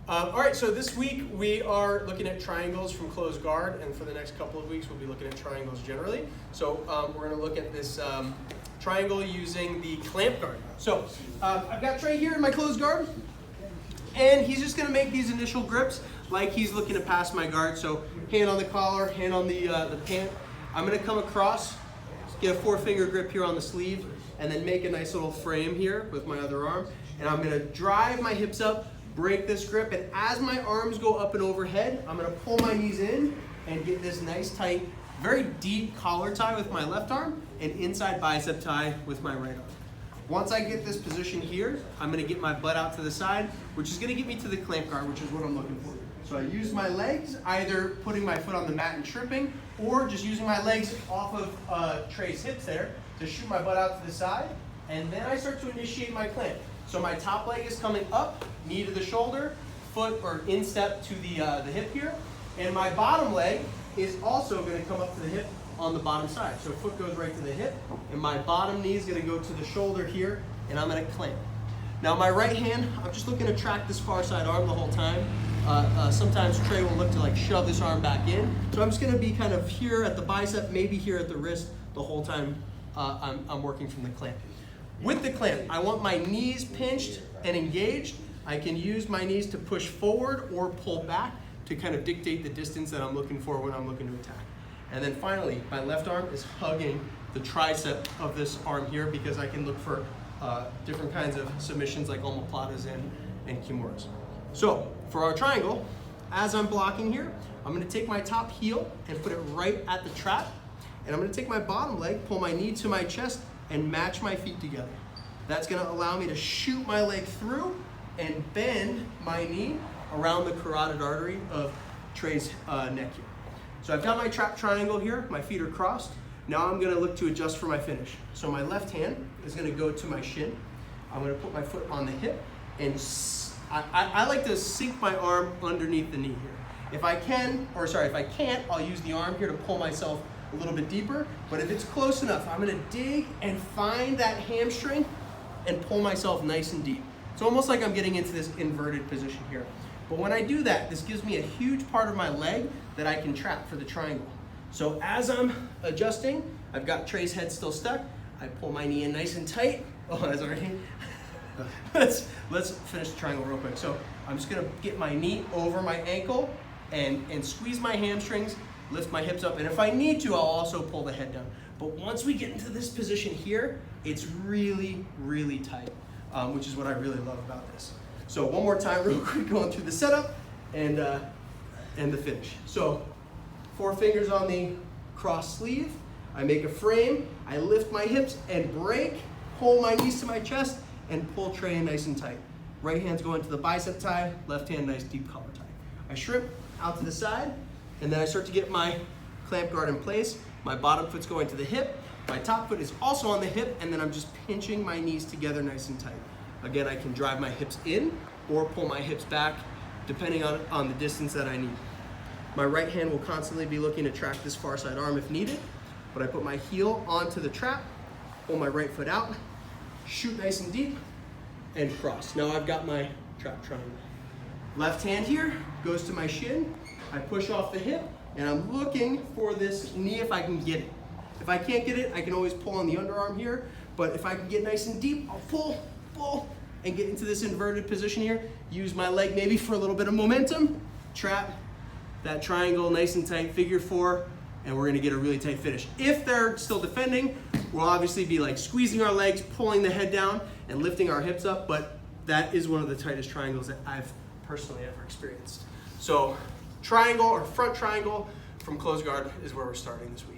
All right, so this week we are looking at triangles from closed guard, and for the next couple of weeks we'll be looking at triangles generally. So we're going to look at this triangle using the clamp guard. So I've got Trey here in my closed guard, and he's just going to make these initial grips like he's looking to pass my guard. So hand on the collar, hand on the pant. I'm going to come across, get a 4-finger grip here on the sleeve, and then make a nice little frame here with my other arm. And I'm going to drive my hips up, break this grip, and as my arms go up and overhead, I'm going to pull my knees in and get this nice tight, very deep collar tie with my left arm and inside bicep tie with my right arm. Once I get this position here, I'm going to get my butt out to the side, which is going to get me to the clamp guard, which is what I'm looking for. So I use my legs, either putting my foot on the mat and tripping, or just using my legs off of Trey's hips there to shoot my butt out to the side, and then I start to initiate my clamp. So my top leg is coming up, knee to the shoulder, foot or instep to the hip here, and my bottom leg is also going to come up to the hip on the bottom side. So foot goes right to the hip, and my bottom knee is going to go to the shoulder here, and I'm going to clamp. Now my right hand, I'm just looking to track this far side arm the whole time. Sometimes Trey will look to like shove this arm back in. So I'm just going to be kind of here at the bicep, maybe here at the wrist the whole time I'm working from the clamp. With the clamp, I want my knees pinched and engaged. I can use my knees to push forward or pull back to kind of dictate the distance that I'm looking for when I'm looking to attack. And then finally, my left arm is hugging the tricep of this arm here because I can look for different kinds of submissions like omoplatas and kimuras. So for our triangle, as I'm blocking here, I'm going to take my top heel and put it right at the trap. And I'm going to take my bottom leg, pull my knee to my chest, and match my feet together. That's going to allow me to shoot my leg through and bend my knee around the carotid artery of Trey's neck here. So I've got my trap triangle here, my feet are crossed. Now I'm going to look to adjust for my finish. So my left hand is going to go to my shin. I'm going to put my foot on the hip, and I like to sink my arm underneath the knee here. If I can't, I'll use the arm here to pull myself a little bit deeper, but if it's close enough, I'm gonna dig and find that hamstring and pull myself nice and deep. It's almost like I'm getting into this inverted position here. But when I do that, this gives me a huge part of my leg that I can trap for the triangle. So as I'm adjusting, I've got Trey's head still stuck. I pull my knee in nice and tight. Oh, that's already. Let's finish the triangle real quick. So I'm just gonna get my knee over my ankle and squeeze my hamstrings, lift my hips up, and if I need to, I'll also pull the head down. But once we get into this position here, it's really, really tight, which is what I really love about this. So one more time, real quick, going through the setup and the finish. So 4 fingers on the cross sleeve, I make a frame, I lift my hips and break, pull my knees to my chest, and pull Trey in nice and tight. Right hand's going to the bicep tie, left hand nice deep collar tie. I shrimp out to the side, and then I start to get my clamp guard in place. My bottom foot's going to the hip. My top foot is also on the hip, and then I'm just pinching my knees together nice and tight. Again, I can drive my hips in or pull my hips back, depending on the distance that I need. My right hand will constantly be looking to track this far side arm if needed, but I put my heel onto the trap, pull my right foot out, shoot nice and deep, and cross. Now I've got my trap triangle. Left hand here goes to my shin. I push off the hip, and I'm looking for this knee if I can get it. If I can't get it, I can always pull on the underarm here, but if I can get nice and deep, I'll pull, and get into this inverted position here. Use my leg maybe for a little bit of momentum, trap that triangle nice and tight, figure 4, and we're gonna get a really tight finish. If they're still defending, we'll obviously be like squeezing our legs, pulling the head down, and lifting our hips up, but that is one of the tightest triangles that I've personally ever experienced. So triangle or front triangle from closed guard is where we're starting this week.